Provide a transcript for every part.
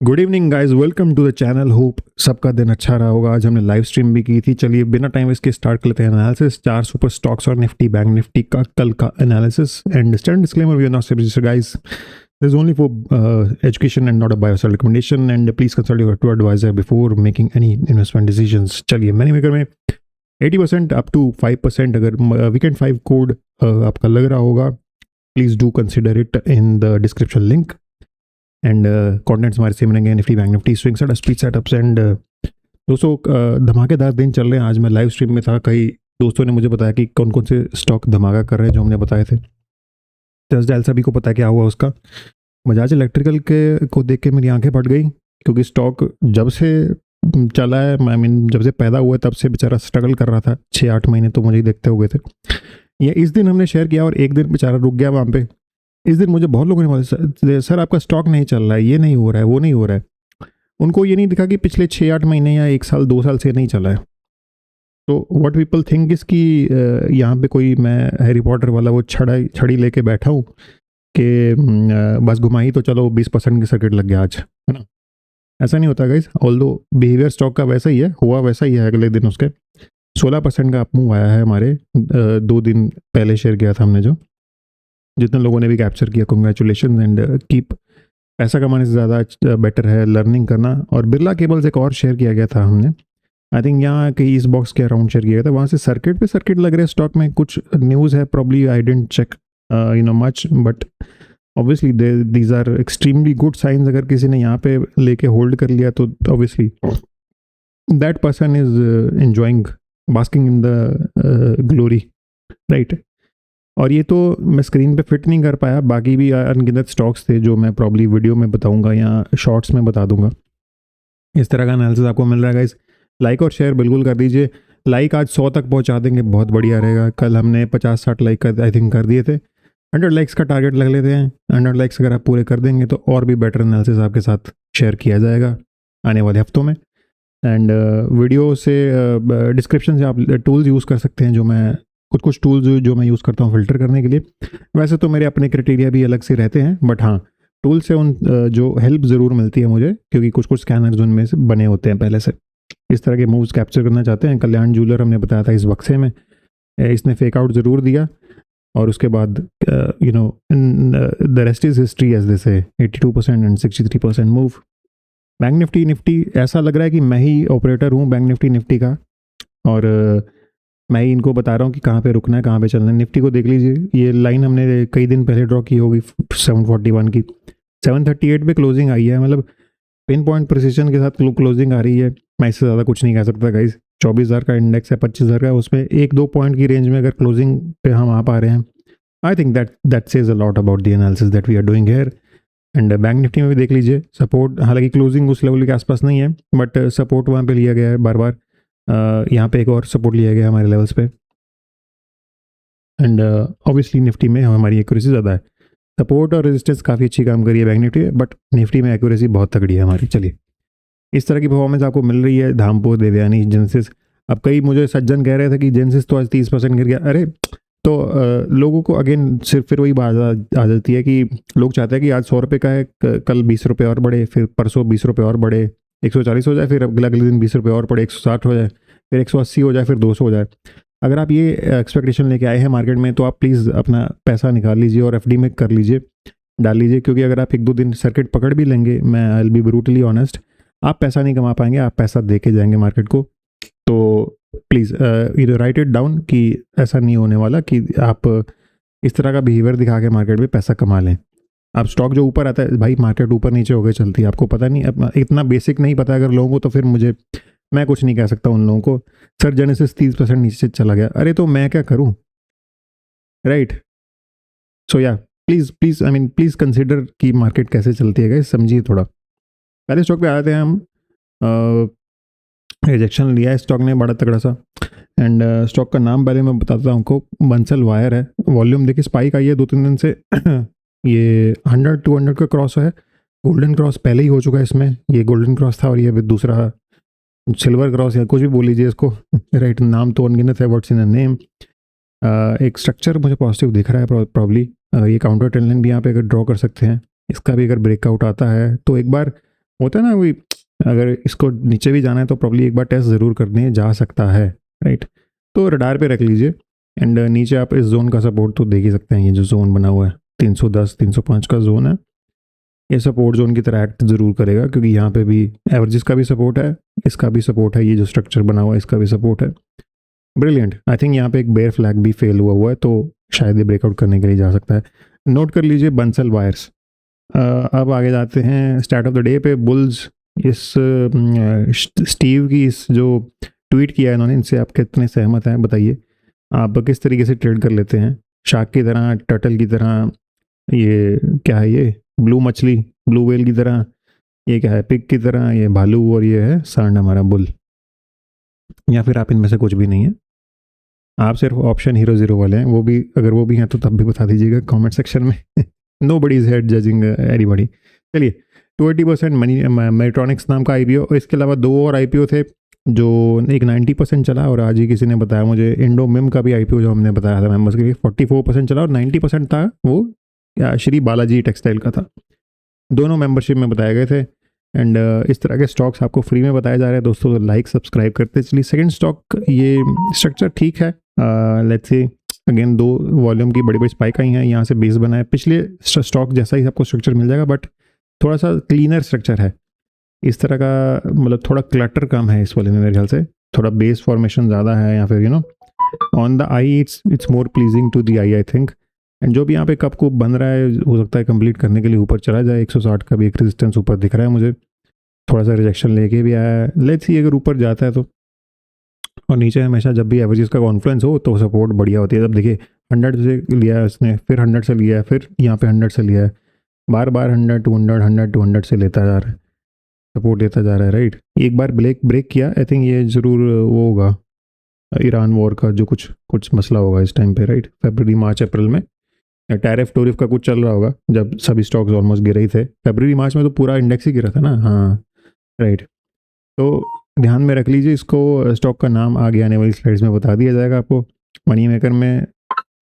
Good evening guys, welcome to the channel. Hope सबका दिन अच्छा रहा होगा। आज हमने लाइव स्ट्रीम भी की थी। चलिए बिना टाइम इसके स्टार्ट कर लेते हैं एनालिसिस। 4 सुपर स्टॉक्स और निफ्टी बैंक निफ्टी का कल का analysis. And stand disclaimer, we are not service guys, this is only for education and not a buy sell recommendation, and please consult your to advisor before making any investment decisions. चलिए money maker में 80% up to 5%, अगर weekend 5 code आपका लग रहा होगा, please do consider it in the description link. And contents हमारे same रहेंगे। Nifty bank Nifty swing setup speed setups. And दोस्तों धमाकेदार दिन चल रहे हैं। आज मैं लाइव स्ट्रीम में था, कई दोस्तों ने मुझे बताया कि कौन कौन से स्टॉक धमाका कर रहे हैं जो हमने बताए थे। जसडाल सभी को पता है क्या हुआ उसका। बजाज इलेक्ट्रिकल के को देख के मेरी आंखें फट गई, क्योंकि स्टॉक जब से चला है, आई मीन जब से पैदा हुआ है तब से बेचारा स्ट्रगल कर रहा था। 6-8 महीने तो मुझे ही देखते हो गए थे। ये इस दिन हमने शेयर किया और एक दिन बेचारा रुक गया वहाँ पे। इस दिन मुझे बहुत लोगों ने बोला सर आपका स्टॉक नहीं चल रहा है, ये नहीं हो रहा है, वो नहीं हो रहा है। उनको ये नहीं दिखा कि पिछले 6-8 महीने या 1 साल 2 साल से नहीं चला है। तो व्हाट पीपल थिंक इस कि यहाँ पे कोई मैं हैरी पॉटर वाला वो छड़ी लेके बैठा हूँ कि बस घुमाई तो चलो 20% की सर्किट लग गया आज, है ना। ऐसा नहीं होता गाइस। ऑल्दो बिहेवियर स्टॉक का वैसा ही है, हुआ वैसा ही है। अगले दिन उसके 16% का अप मूव आया है हमारे 2 दिन पहले शेयर किया था हमने जो। जितने लोगों ने भी कैप्चर किया, कंग्रेचुलेशन। एंड कीप, पैसा कमाने से ज़्यादा बेटर है लर्निंग करना। और बिरला केबल्स एक और शेयर किया गया था हमने, आई थिंक यहाँ कहीं इस बॉक्स के अराउंड शेयर किया गया था। वहाँ से सर्किट पे सर्किट लग रहे हैं स्टॉक में। कुछ न्यूज़ है, probably I didn't check much, but obviously these are extremely good science. अगर किसी ने यहाँ पे लेके होल्ड कर लिया तो obviously that person is enjoying, basking in the glory, right. और ये तो मैं स्क्रीन पे फिट नहीं कर पाया, बाकी भी अनगिनत स्टॉक्स थे जो मैं प्रॉब्ली वीडियो में बताऊंगा या शॉर्ट्स में बता दूंगा। इस तरह का एनालिसिस आपको मिल रहा है गाइस। लाइक और शेयर बिल्कुल कर दीजिए। लाइक आज 100 तक पहुंचा देंगे, बहुत बढ़िया रहेगा। कल हमने 50-60 लाइक कर आई थिंक कर दिए थे। 100 लाइक्स का टारगेट लग लेते हैं। 100 लाइक्स अगर आप पूरे कर देंगे तो और भी बेटर एनालिसिस आपके साथ शेयर किया जाएगा आने वाले हफ्तों में। एंड वीडियो से डिस्क्रिप्शन से आप टूल्स यूज़ कर सकते हैं, जो मैं कुछ टूल्स जो मैं यूज़ करता हूँ फिल्टर करने के लिए। वैसे तो मेरे अपने क्राइटेरिया भी अलग से रहते हैं, बट हाँ टूल से उन जो हेल्प ज़रूर मिलती है मुझे, क्योंकि कुछ स्कैनर्स उनमें से बने होते हैं पहले से। इस तरह के मूव्स कैप्चर करना चाहते हैं। कल्याण जूलर हमने बताया था इस बक्से में, इसने फेक आउट ज़रूर दिया और उसके बाद the rest is history as they say. 82% and 63% move. Bank Nifty ऐसा लग रहा है कि मैं ही ऑपरेटर हूँ बैंक निफ्टी का, और मैं ही इनको बता रहा हूँ कि कहाँ पे रुकना है, कहाँ पे चलना है। निफ्टी को देख लीजिए, ये लाइन हमने कई दिन पहले ड्रॉ की होगी 741 की, 738 पे क्लोजिंग आई है। मतलब पिन पॉइंट प्रिसिजन के साथ क्लोजिंग आ रही है। मैं इससे ज़्यादा कुछ नहीं कह सकता गाइस। 24,000 का इंडेक्स है, 25,000 का, उसमें 1-2 पॉइंट की रेंज में अगर क्लोजिंग पे हम आ पा रहे हैं, I think that says a lot about the analysis that we are doing here. And bank Nifty में भी देख लीजिए, सपोर्ट, हालांकि क्लोजिंग उस लेवल के आसपास नहीं है, बट सपोर्ट वहाँ पे लिया गया है बार बार। यहाँ पे एक और सपोर्ट लिया गया हमारे लेवल्स पे। एंड ऑब्वियसली निफ्टी में हमारी एक्यूरेसी ज़्यादा है। सपोर्ट और रेजिस्टेंस काफ़ी अच्छी काम करी है बैंक निफ्टी में, बट निफ्टी में एक्यूरेसी बहुत तगड़ी है हमारी। चलिए, इस तरह की परफॉर्मेंस आपको मिल रही है। धामपुर, देवयानी, जेंसिस। अब कई मुझे सज्जन कह रहे थे कि जेंसिस तो आज 30% गिर गया। अरे तो लोगों को अगेन सिर्फ फिर वही बात आ जाती है कि लोग चाहते हैं कि आज 100 रुपये का है, कल 20 रुपये और बढ़े, फिर परसों 20 रुपये और बढ़े, 140 हो जाए, फिर अगले दिन 20 रुपये और बढ़े, 160 हो जाए, फिर 180 हो जाए, फिर 200 हो जाए। अगर आप ये एक्सपेक्टेशन लेके आए हैं मार्केट में, तो आप प्लीज़ अपना पैसा निकाल लीजिए और एफडी में कर लीजिए, डाल लीजिए। क्योंकि अगर आप 1-2 दिन सर्किट पकड़ भी लेंगे, मैं I will be brutally honest, आप पैसा नहीं कमा पाएंगे, आप पैसा दे के जाएंगे मार्केट को। तो प्लीज़ राइट इट डाउन कि ऐसा नहीं होने वाला कि आप इस तरह का बिहेवियर दिखा के मार्केट में पैसा कमा लें। आप स्टॉक जो ऊपर आता है, भाई मार्केट ऊपर नीचे होकर चलती है, आपको पता नहीं, इतना बेसिक नहीं पता अगर लोगों को, तो फिर मैं कुछ नहीं कह सकता उन लोगों को। सर जेनेसिस 30% नीचे से चला गया, अरे तो मैं क्या करूं, राइट। सो या please I mean please consider कि मार्केट कैसे चलती है, गाइस समझिए थोड़ा। पहले स्टॉक पे आए थे हम, रिजेक्शन लिया है स्टॉक ने बड़ा तगड़ा सा। एंड स्टॉक का नाम पहले मैं बताता हूँ आपको, बंसल वायर है। वॉल्यूम देखिए स्पाइक आई है 2-3 दिन से। ये 100-200 का क्रॉस है। गोल्डन क्रॉस पहले ही हो चुका है इसमें, ये गोल्डन क्रॉस था और ये दूसरा सिल्वर क्रॉस या कुछ भी बोल लीजिए इसको, राइट। नाम तो अनगिनत है, व्हाट्स इन अ नेम। एक स्ट्रक्चर मुझे पॉजिटिव दिख रहा है प्रॉब्ली। ये काउंटर ट्रेंड लाइन भी यहाँ पे अगर ड्रॉ कर सकते हैं, इसका भी अगर ब्रेकआउट आता है तो एक बार होता है ना वही, अगर इसको नीचे भी जाना है तो प्रॉब्ली एक बार टेस्ट ज़रूर करने जा सकता है, राइट। तो रडार पे रख लीजिए। एंड नीचे आप इस जोन का सपोर्ट तो देख ही सकते हैं, ये जो जोन बना हुआ है 310 305 का जोन है, ये सपोर्ट जोन की तरह एक्ट ज़रूर करेगा, क्योंकि यहाँ पे भी एवरेजेस का भी सपोर्ट है, इसका भी सपोर्ट है, ये जो स्ट्रक्चर बना हुआ है इसका भी सपोर्ट है। ब्रिलियंट। आई थिंक यहाँ पे एक बेयर फ्लैग भी फेल हुआ है, तो शायद ये ब्रेकआउट करने के लिए जा सकता है। नोट कर लीजिए बंसल वायर्स। अब आगे जाते हैं स्टार्ट ऑफ द डे पे। बुल्स इस स्टीव की इस जो ट्वीट किया है इन्होंने, इनसे आप कितने सहमत हैं बताइए। आप किस तरीके से ट्रेड कर लेते हैं, शार्क की तरह, टर्टल की तरह, ये क्या है, ये ब्लू मछली, ब्लू व्हेल की तरह, ये क्या है, पिग की तरह, ये भालू, और ये है सांड हमारा बुल, या फिर आप इनमें से कुछ भी नहीं है, आप सिर्फ ऑप्शन हीरो ज़ीरो वाले हैं। वो भी अगर वो भी हैं तो तब भी बता दीजिएगा कमेंट सेक्शन में। Nobody is head judging anybody. चलिए, 20% मनी मेट्रॉनिक्स नाम का आईपीओ, इसके अलावा दो और आईपीओ थे जो एक 90% चला, और आज ही किसी ने बताया मुझे इंडो मिम का भी आईपीओ जो हमने बताया था मेंबर्स के लिए 44% चला, और 90% था वो या श्री बालाजी टेक्सटाइल का था। दोनों मेंबरशिप में बताए गए थे। एंड इस तरह के स्टॉक्स आपको फ्री में बताए जा रहे हैं दोस्तों, तो लाइक सब्सक्राइब करते चलिए। सेकंड स्टॉक, ये स्ट्रक्चर ठीक है, लेट्स से अगेन दो वॉल्यूम की बड़ी बड़ी स्पाइक आई हैं, यहाँ से बेस बना है, पिछले स्टॉक जैसा ही आपको स्ट्रक्चर मिल जाएगा, बट थोड़ा सा क्लीनर स्ट्रक्चर है। इस तरह का मतलब थोड़ा क्लटर कम है इस वाले में मेरे ख्याल से, थोड़ा बेस फॉर्मेशन ज़्यादा है, या फिर you know on the eye it's more pleasing to the eye think. And जो भी यहाँ पे कप कुप बन रहा है, हो सकता है कंप्लीट करने के लिए ऊपर चला जाए। 160 का भी एक रेजिस्टेंस ऊपर दिख रहा है मुझे, थोड़ा सा रिजेक्शन लेके भी आया है, लेट्स सी अगर ऊपर जाता है तो। और नीचे हमेशा जब भी एवरेजेस का कॉन्फ्लुएंस हो तो सपोर्ट बढ़िया होती है। अब देखिए 100 से लिया है उसने, फिर 100 से लिया है, फिर यहाँ पे 100 से लिया है, बार बार 100 200 100 200 से लेता जा रहा है, सपोर्ट देता जा रहा है, राइट। एक बार ब्रेक किया, आई थिंक ये ज़रूर वो होगा ईरान वॉर का जो कुछ कुछ मसला होगा इस टाइम पे, राइट, फरवरी मार्च अप्रैल में टैरिफ टोरिफ का कुछ चल रहा होगा, जब सभी स्टॉक्स ऑलमोस्ट गिरे ही थे। फरवरी मार्च में तो पूरा इंडेक्स ही गिरा था ना, हाँ राइट। तो ध्यान में रख लीजिए इसको, स्टॉक का नाम आगे आने वाली स्लाइड्स में बता दिया जाएगा आपको। मनी मेकर में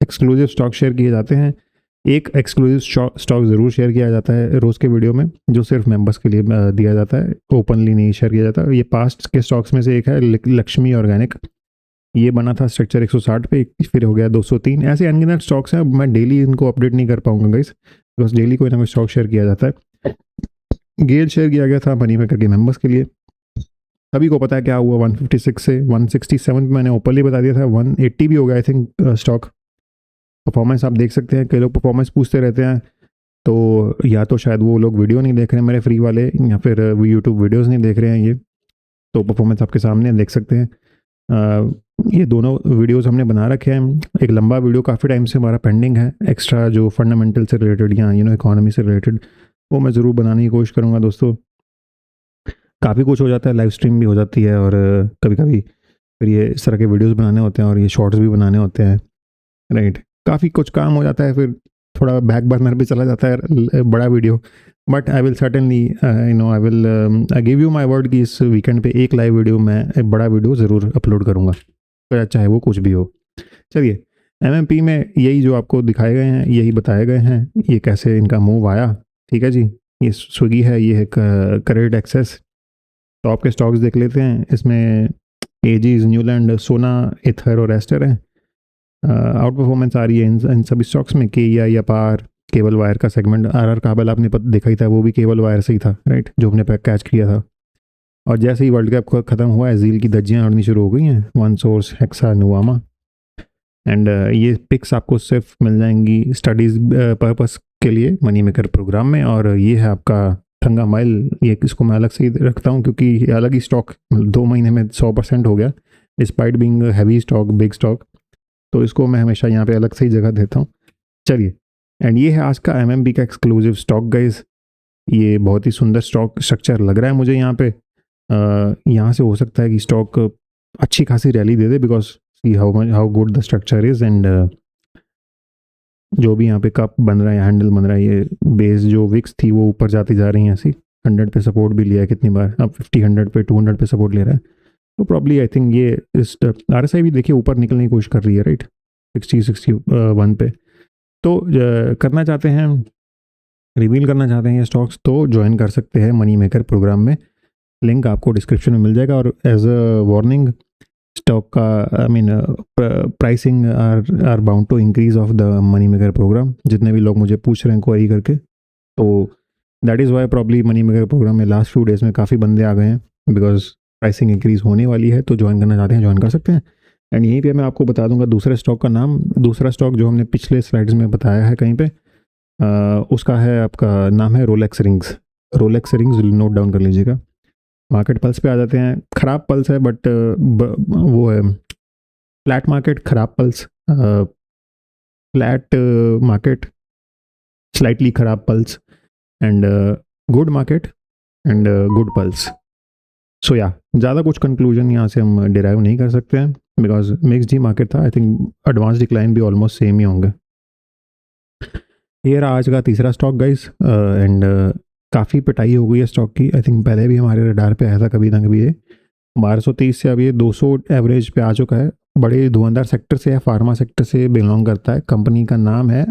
एक्सक्लूसिव स्टॉक शेयर किए जाते हैं, एक एक्सक्लूसिव स्टॉक ज़रूर शेयर किया जाता है रोज़ के वीडियो में, जो सिर्फ मेंबर्स के लिए दिया जाता है, ओपनली नहीं शेयर किया जाता। ये पास्ट के स्टॉक्स में से एक है लक्ष्मी ऑर्गेनिक, ये बना था स्ट्रक्चर 160 पे, फिर हो गया 203। ऐसे अनगिनत स्टॉक्स हैं, मैं डेली इनको अपडेट नहीं कर पाऊंगा गाइस, बिकॉज डेली कोई ना कोई स्टॉक शेयर किया जाता है। गेल शेयर किया गया था मनी मेकर के मेंबर्स के लिए। सभी को पता है क्या हुआ, 156 से 167 मैंने ओपनली बता दिया था, 180 भी हो गया आई थिंक स्टॉक। परफॉर्मेंस आप देख सकते हैं, कई लोग परफॉर्मेंस पूछते रहते हैं, तो या तो शायद वो लोग वीडियो नहीं देख रहे हैं मेरे फ्री वाले, या फिर वो यूट्यूब वीडियोज़ नहीं देख रहे हैं। ये तो परफॉर्मेंस आपके सामने देख सकते हैं। ये दोनों वीडियोस हमने बना रखे हैं। एक लंबा वीडियो काफ़ी टाइम से हमारा पेंडिंग है, एक्स्ट्रा जो फंडामेंटल से रिलेटेड या इकोनॉमी से रिलेटेड, वो मैं ज़रूर बनाने की कोशिश करूँगा दोस्तों। काफ़ी कुछ हो जाता है, लाइव स्ट्रीम भी हो जाती है, और कभी कभी फिर ये इस तरह के वीडियोस बनाने होते हैं, और ये शॉर्ट्स भी बनाने होते हैं, राइट। काफ़ी कुछ काम हो जाता है, फिर थोड़ा बैक बर्नर पे चला जाता है बड़ा video. But I will certainly I will give you my word कि इस वीकेंड पे एक लाइव वीडियो मैं एक बड़ा वीडियो ज़रूर अपलोड करूँगा, तो चाहे वो कुछ भी हो। चलिए, एमएमपी में यही जो आपको दिखाए गए हैं, यही बताए गए हैं, ये कैसे इनका मूव आया, ठीक है जी। ये स्विगी है, ये है करेंट एक्सेस। टॉप के स्टॉक्स देख लेते हैं, इसमें एजीज, न्यूलैंड, सोना, इथर और एस्टर हैं। आउट परफॉर्मेंस आ रही है इन सभी स्टॉक्स में। के या पार, केबल वायर का सेगमेंट, आर काबल आपने देखा ही था, वो भी केबल वायर से ही था, राइट, जो हमने कैच किया था। और जैसे ही वर्ल्ड कप खत्म हुआ है, झील की धज्जियाँ उड़नी शुरू हो गई हैं, one source, hexa, Nuvama. And ये पिक्स आपको सिर्फ मिल जाएंगी स्टडीज़ पर्पस के लिए मनी मेकर प्रोग्राम में। और ये है आपका थंगा माइल, ये इसको मैं अलग से ही रखता हूँ, क्योंकि ये अलग ही स्टॉक 2 महीने में 100% हो गया, despite being heavy stock, big stock, तो इसको मैं हमेशा यहाँ पे अलग से ही जगह देता हूँ। चलिए, एंड ये है आज का एमएमबी का एक्सक्लूसिव स्टॉक गाइज। ये बहुत ही सुंदर स्टॉक स्ट्रक्चर लग रहा है मुझे यहाँ पे। यहाँ से हो सकता है कि स्टॉक अच्छी खासी rally they they, because see how good the structure is. And जो भी यहाँ पे कप बन रहा है, हैंडल बन रहा है, ये बेस जो विक्स थी वो ऊपर जाती जा रही है ऐसी। 100 पे सपोर्ट भी लिया है कितनी बार, अब 50 100 पे 200 पे सपोर्ट ले रहा है, तो प्रॉब्ली आई थिंक ये इस आरएसआई भी देखिए ऊपर निकलने की कोशिश कर रही है, राइट, 60 61 पे। तो करना चाहते हैं रिवील करना चाहते हैं ये स्टॉक्स तो ज्वाइन कर सकते हैं मनी मेकर प्रोग्राम में, लिंक आपको डिस्क्रिप्शन में मिल जाएगा। और एज अ वार्निंग, स्टॉक का I mean pricing are bound to increase of the money maker program. जितने भी लोग मुझे पूछ रहे हैं क्वेरी करके, तो that is why probably money maker program में लास्ट फ्यू डेज़ में काफ़ी बंदे आ गए हैं, बिकॉज प्राइसिंग इंक्रीज होने वाली है। तो ज्वाइन करना चाहते हैं ज्वाइन कर सकते हैं। एंड यहीं पे मैं आपको बता दूंगा दूसरे स्टॉक का नाम। दूसरा स्टॉक जो हमने पिछले स्लाइड्स में बताया है कहीं पे, उसका है, आपका नाम है Rolex rings. Rolex rings note down कर लीजिएगा। मार्केट पल्स पे आ जाते हैं। ख़राब पल्स है बट वो है फ्लैट मार्केट, ख़राब पल्स, फ्लैट मार्केट, स्लाइटली ख़राब pulse, and good market and good pulse. So या ज़्यादा कुछ कंक्लूजन यहाँ से हम डिराइव नहीं कर सकते हैं, बिकॉज मिक्स जी मार्केट था। आई थिंक एडवांस डिक्लाइन भी ऑलमोस्ट सेम ही होंगे। ये रहा आज का तीसरा स्टॉक गाइस, एंड काफ़ी पिटाई हो गई है स्टॉक की। आई थिंक पहले भी हमारे रडार पे आया था कभी ना कभी। ये 1230 से अब ये 200 एवरेज पे आ चुका है। बड़े धुआंधार सेक्टर से है, फार्मा सेक्टर से बिलोंग करता है। कंपनी का नाम है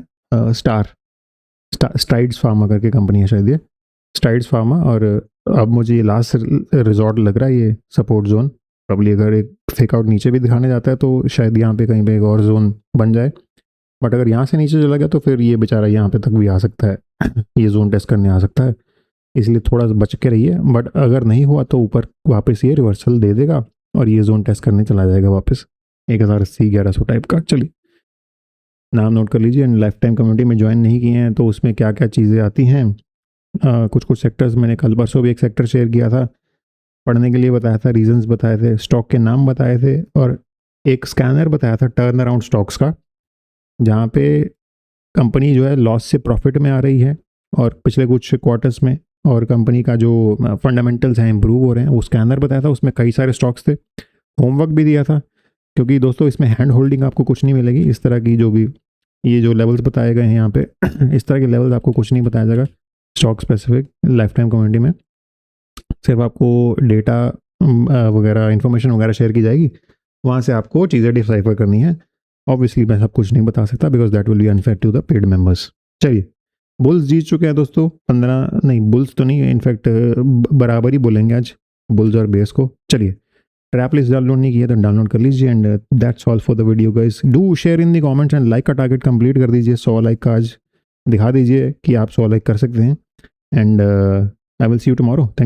स्ट्राइड्स फार्मा करके कंपनी है शायद ये, स्ट्राइड्स फार्मा। और अब मुझे ये लास्ट रिजॉर्ट लग रहा है ये सपोर्ट जोन। प्रॉब्ली अगर एक फेक आउट नीचे भी दिखाने जाता है तो शायद यहाँ पे कहीं पे एक और जोन बन जाए। बट अगर यहाँ से नीचे चला गया तो फिर ये बेचारा यहाँ पे तक भी आ सकता है ये जोन टेस्ट करने आ सकता है, इसलिए थोड़ा बच के रहिए। बट अगर नहीं हुआ तो ऊपर वापस ये रिवर्सल दे देगा और ये जोन टेस्ट करने चला जाएगा वापस 1080 1100 टाइप का। चलिए नाम नोट कर लीजिए। एंड लाइफ टाइम कम्युनिटी में ज्वाइन नहीं किए हैं तो उसमें क्या क्या चीज़ें आती हैं, कुछ सेक्टर्स मैंने कल परसों भी एक सेक्टर शेयर किया था, पढ़ने के लिए बताया था, रीजंस बताए थे, स्टॉक के नाम बताए थे, और एक स्कैनर बताया था टर्न अराउंड स्टॉक्स का, जहाँ पे कंपनी जो है लॉस से प्रॉफिट में आ रही है और पिछले कुछ क्वार्टर्स में, और कंपनी का जो फंडामेंटल्स हैं इंप्रूव हो रहे हैं। वो स्कैनर बताया था, उसमें कई सारे स्टॉक्स थे। होमवर्क भी दिया था, क्योंकि दोस्तों इसमें हैंड होल्डिंग आपको कुछ नहीं मिलेगी। इस तरह की जो भी ये जो लेवल्स बताए गए हैं यहाँ पे इस तरह के लेवल्स आपको कुछ नहीं बताया जाएगा stock specific life time community में। सिर्फ आपको डेटा वगैरह इन्फॉर्मेशन वगैरह शेयर की जाएगी, वहाँ से आपको चीज़ें डिसाइफर करनी है। ऑब्वियसली मैं सब कुछ नहीं बता सकता because that will be unfair to the paid members. चलिए, बुल्स जीत चुके हैं दोस्तों। 15 नहीं, बुल्स तो नहीं, इनफैक्ट बराबर ही बोलेंगे आज बुल्स और बेस को। चलिए, ट्रैप लिस्ट डाउनलोड नहीं किया तो डाउनलोड कर लीजिए। And that's all for the video guys. Do share in the comments and like का टारगेट कंप्लीट कर दीजिए। 100 लाइक का आज दिखा दीजिए कि आप 100 लाइक कर सकते हैं। And I will see you tomorrow.